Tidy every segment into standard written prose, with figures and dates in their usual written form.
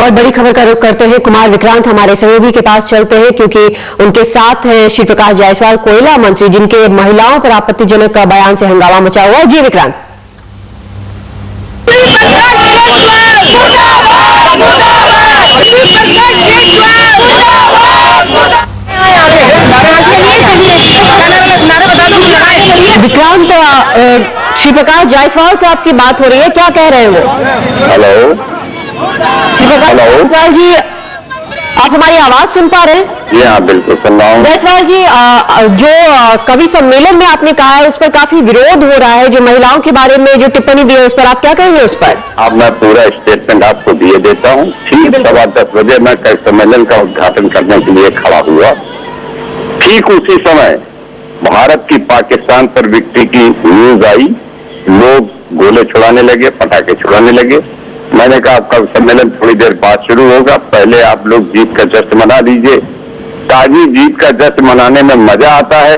और बड़ी खबर का रुख करते हैं। कुमार विक्रांत हमारे सहयोगी के पास चलते हैं क्योंकि उनके साथ हैं श्री प्रकाश जायसवाल, कोयला मंत्री, जिनके महिलाओं पर आपत्तिजनक बयान से हंगामा मचा हुआ है। जी विक्रांत। विक्रांत, श्री प्रकाश जायसवाल से आपकी बात हो रही है, क्या कह रहे हैं वो? हेलो जायसवाल जी, आप हमारी आवाज सुन पा रहे हैं? जी हाँ, बिल्कुल सुन रहा हूँ। जायसवाल जी, जो कवि सम्मेलन में आपने कहा है उस पर काफी विरोध हो रहा है, जो महिलाओं के बारे में जो टिप्पणी दी है उस पर आप क्या कहेंगे उस पर? अब मैं पूरा स्टेटमेंट आपको दिए देता हूँ। ठीक 10:15 बजे मैं कवि सम्मेलन का उद्घाटन करने के लिए खड़ा हुआ। ठीक उसी समय भारत की पाकिस्तान पर विक्ट्री की न्यूज आई, लोग गोले छुड़ाने लगे, पटाखे छुड़ाने लगे। मैंने कहा आपका सम्मेलन थोड़ी देर बाद शुरू होगा, पहले आप लोग जीत का जश्न मना लीजिए। ताजी जीत का जश्न मनाने में मजा आता है,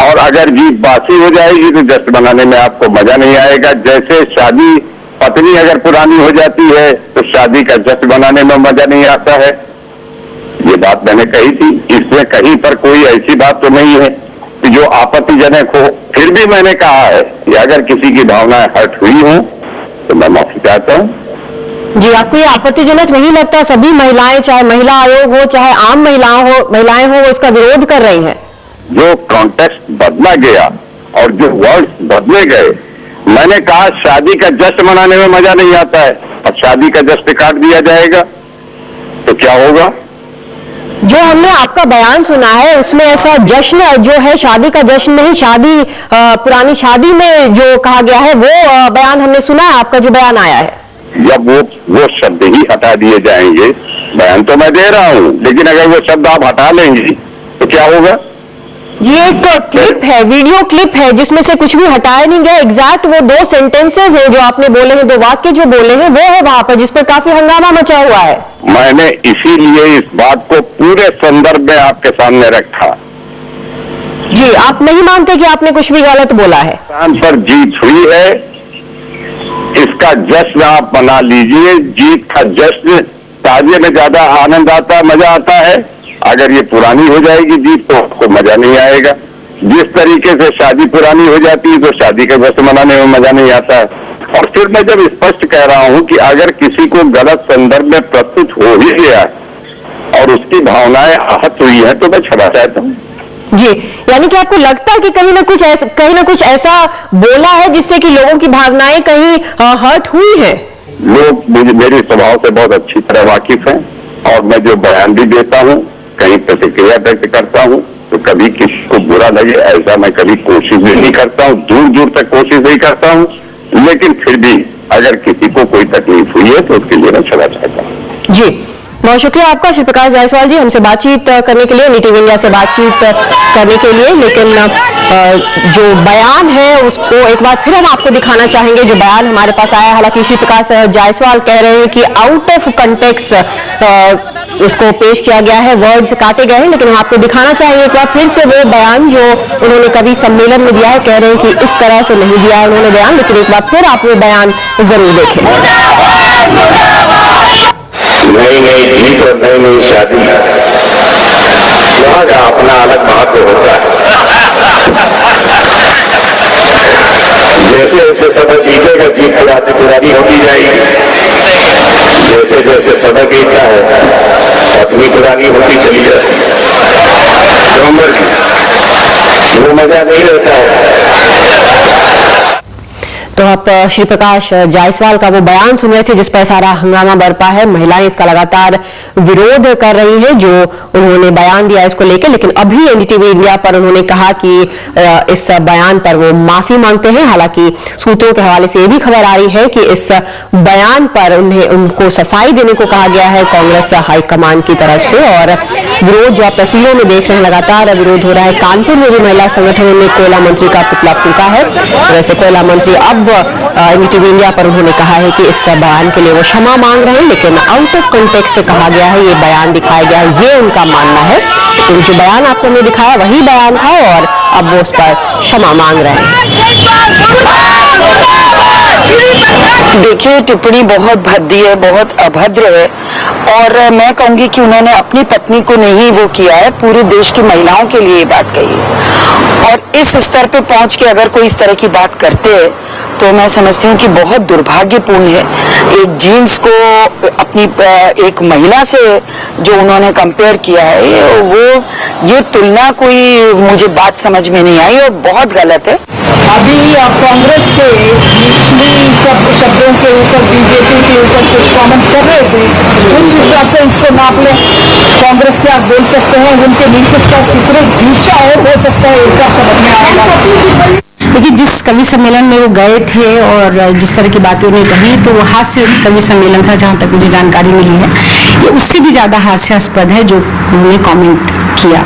और अगर जीत बासी हो जाएगी तो जश्न मनाने में आपको मजा नहीं आएगा। जैसे शादी पत्नी अगर पुरानी हो जाती है तो शादी का जश्न मनाने में मजा नहीं आता है। ये बात मैंने कही थी, इसमें कहीं पर कोई ऐसी बात तो नहीं है कि जो आपत्तिजनक हो। फिर भी मैंने कहा है कि अगर किसी की भावनाएं हर्ट हुई हो तो मैं माफी चाहता हूँ। जी, आपको ये आपत्तिजनक नहीं लगता? सभी महिलाएं, चाहे महिला आयोग हो चाहे आम महिलाएं हो, वो इसका विरोध कर रही हैं। जो कॉन्टेक्स्ट बदला गया और जो वर्ड्स बदले गए, मैंने कहा शादी का जश्न मनाने में मजा नहीं आता है, अब शादी का जश्न काट दिया जाएगा तो क्या होगा? जो हमने आपका बयान सुना है उसमें ऐसा जश्न जो है शादी का जश्न नहीं, शादी पुरानी शादी में जो कहा गया है वो बयान हमने सुना है, आपका जो बयान आया है। जब वो शब्द ही हटा दिए जाएंगे, बयान तो मैं दे रहा हूँ, लेकिन अगर वो शब्द आप हटा लेंगे तो क्या होगा? ये एक क्लिप है, वीडियो क्लिप है, जिसमें से कुछ भी हटाया नहीं गया। एग्जैक्ट वो 2 सेंटेंसेज है जो आपने बोले हैं, 2 वाक्य जो बोले हैं, वो है वहां पर, जिस पर काफी हंगामा मचा हुआ है। मैंने इसीलिए इस बात को पूरे संदर्भ में आपके सामने रखा। जी, आप नहीं मानते कि आपने कुछ भी गलत बोला है? पाकिस्तान पर जीत हुई है, इसका जश्न आप मना लीजिए। जीत का जश्न ताजिए में ज्यादा आनंद आता है, मजा आता है। अगर ये पुरानी हो जाएगी जीत तो आपको मजा नहीं आएगा। जिस तरीके से शादी पुरानी हो जाती है तो शादी का जश्न मनाने में मजा नहीं आता है। और फिर मैं जब स्पष्ट कह रहा हूं कि अगर किसी को गलत संदर्भ में प्रस्तुत हो ही गया है और उसकी भावनाएं आहत हुई है तो मैं क्षमा चाहता हूं। जी, यानी कि आपको लगता है कि कहीं ना कुछ ऐसा बोला है जिससे कि लोगों की भावनाएं कहीं हर्ट हुई है? लोग मेरे स्वभाव से बहुत अच्छी तरह वाकिफ हैं, और मैं जो बयान भी देता हूं, कहीं प्रतिक्रिया व्यक्त करता हूं, तो कभी किसी को बुरा लगे ऐसा मैं कभी कोशिश भी नहीं करता हूं, दूर दूर तक कोशिश नहीं करता हूं। लेकिन फिर भी अगर किसी को कोई तकलीफ हुई है तो उसके लिए मैं क्षमा चाहता हूं। जी, बहुत शुक्रिया आपका श्री प्रकाश जायसवाल जी, हमसे बातचीत करने के लिए, NDTV इंडिया से बातचीत करने के लिए। लेकिन जो बयान है उसको एक बार फिर हम आपको दिखाना चाहेंगे, जो बयान हमारे पास आया। हालांकि श्री प्रकाश जायसवाल कह रहे हैं कि आउट ऑफ कंटेक्स्ट उसको पेश किया गया है, वर्ड्स काटे गए हैं, लेकिन हम आपको दिखाना चाहेंगे एक बार फिर से वो बयान जो उन्होंने कवि सम्मेलन में दिया है। कह रहे हैं कि इस तरह से नहीं दिया है उन्होंने बयान, लेकिन एक बार फिर आप वो बयान जरूर देखें। नई नई जीत और नई नई शादी, वहां का अपना अलग महत्व होता है। जैसे जैसे समय बीतेगा जीत पुरानी होती जाएगी, जैसे जैसे समय बीतता है पत्नी पुरानी होती चली जाती है, वो मजा नहीं रहता है। तो आप श्री प्रकाश जायसवाल का वो बयान सुन रहे थे जिस पर सारा हंगामा बरपा है। महिलाएं इसका लगातार विरोध कर रही हैं जो उन्होंने बयान दिया इसको लेकर, लेकिन अभी NDTV इंडिया पर उन्होंने कहा कि इस बयान पर वो माफी मांगते हैं। हालांकि सूत्रों के हवाले से ये भी खबर आ रही है कि इस बयान पर उनको सफाई देने को कहा गया है कांग्रेस हाईकमान की तरफ से। और विरोध जो आप तस्वीरों में देख रहे हैं, लगातार विरोध हो रहा है। कानपुर में भी महिला संगठनों ने कोयला मंत्री का पुतला फूंका है। वैसे कोयला मंत्री अब NDTV इंडिया पर उन्होंने कहा है कि इस बयान के लिए वो क्षमा मांग रहे हैं, लेकिन आउट ऑफ कॉन्टेक्स्ट कहा गया है, ये बयान दिखाया गया है, ये उनका मानना है। तो जो बयान आपको हमने दिखाया वही बयान था और अब वो उस पर क्षमा मांग रहे हैं। देखिए, टिप्पणी बहुत भद्दी है, बहुत अभद्र है और मैं कहूंगी कि उन्होंने अपनी पत्नी को नहीं वो किया है, पूरे देश की महिलाओं के लिए ये बात कही है। और इस स्तर पे पहुंच के अगर कोई इस तरह की बात करते हैं तो मैं समझती हूँ कि बहुत दुर्भाग्यपूर्ण है। एक जीन्स को अपनी एक महिला से जो उन्होंने कंपेयर किया है, ये तुलना कोई मुझे बात समझ में नहीं आई और बहुत गलत है। अभी आप कांग्रेस के निचली शब्दों के ऊपर बीजेपी के ऊपर कुछ कमेंट्स कर रहे थे, उस हिसाब से इसको नाप लें। कांग्रेस के आप बोल सकते हैं उनके नीचे स्तर कितने नीचा और हो सकता है, हिसाब समझ में आएगा। देखिए, जिस कवि सम्मेलन में वो गए थे और जिस तरह की बातें उन्हें कही, तो वो हास्य कवि सम्मेलन था जहाँ तक मुझे जानकारी मिली है। ये उससे भी ज़्यादा हास्यास्पद है जो उन्होंने कमेंट किया,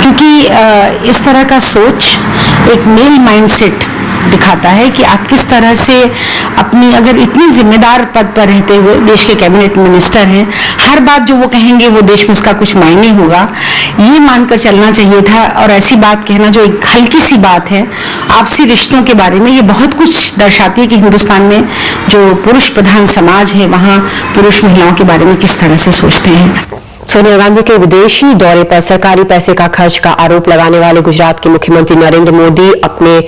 क्योंकि इस तरह का सोच एक मेल माइंडसेट दिखाता है कि आप किस तरह से अपनी, अगर इतनी जिम्मेदार पद पर रहते हुए देश के कैबिनेट मिनिस्टर हैं, हर बात जो वो कहेंगे वो देश में उसका कुछ मायने होगा, ये मानकर चलना चाहिए था। और ऐसी बात कहना जो एक हल्की सी बात है आपसी रिश्तों के बारे में, ये बहुत कुछ दर्शाती है कि हिंदुस्तान में जो पुरुष प्रधान समाज है वहाँ पुरुष महिलाओं के बारे में किस तरह से सोचते हैं। सोनिया गांधी के विदेशी दौरे पर सरकारी पैसे का खर्च का आरोप लगाने वाले गुजरात के मुख्यमंत्री नरेंद्र मोदी अपने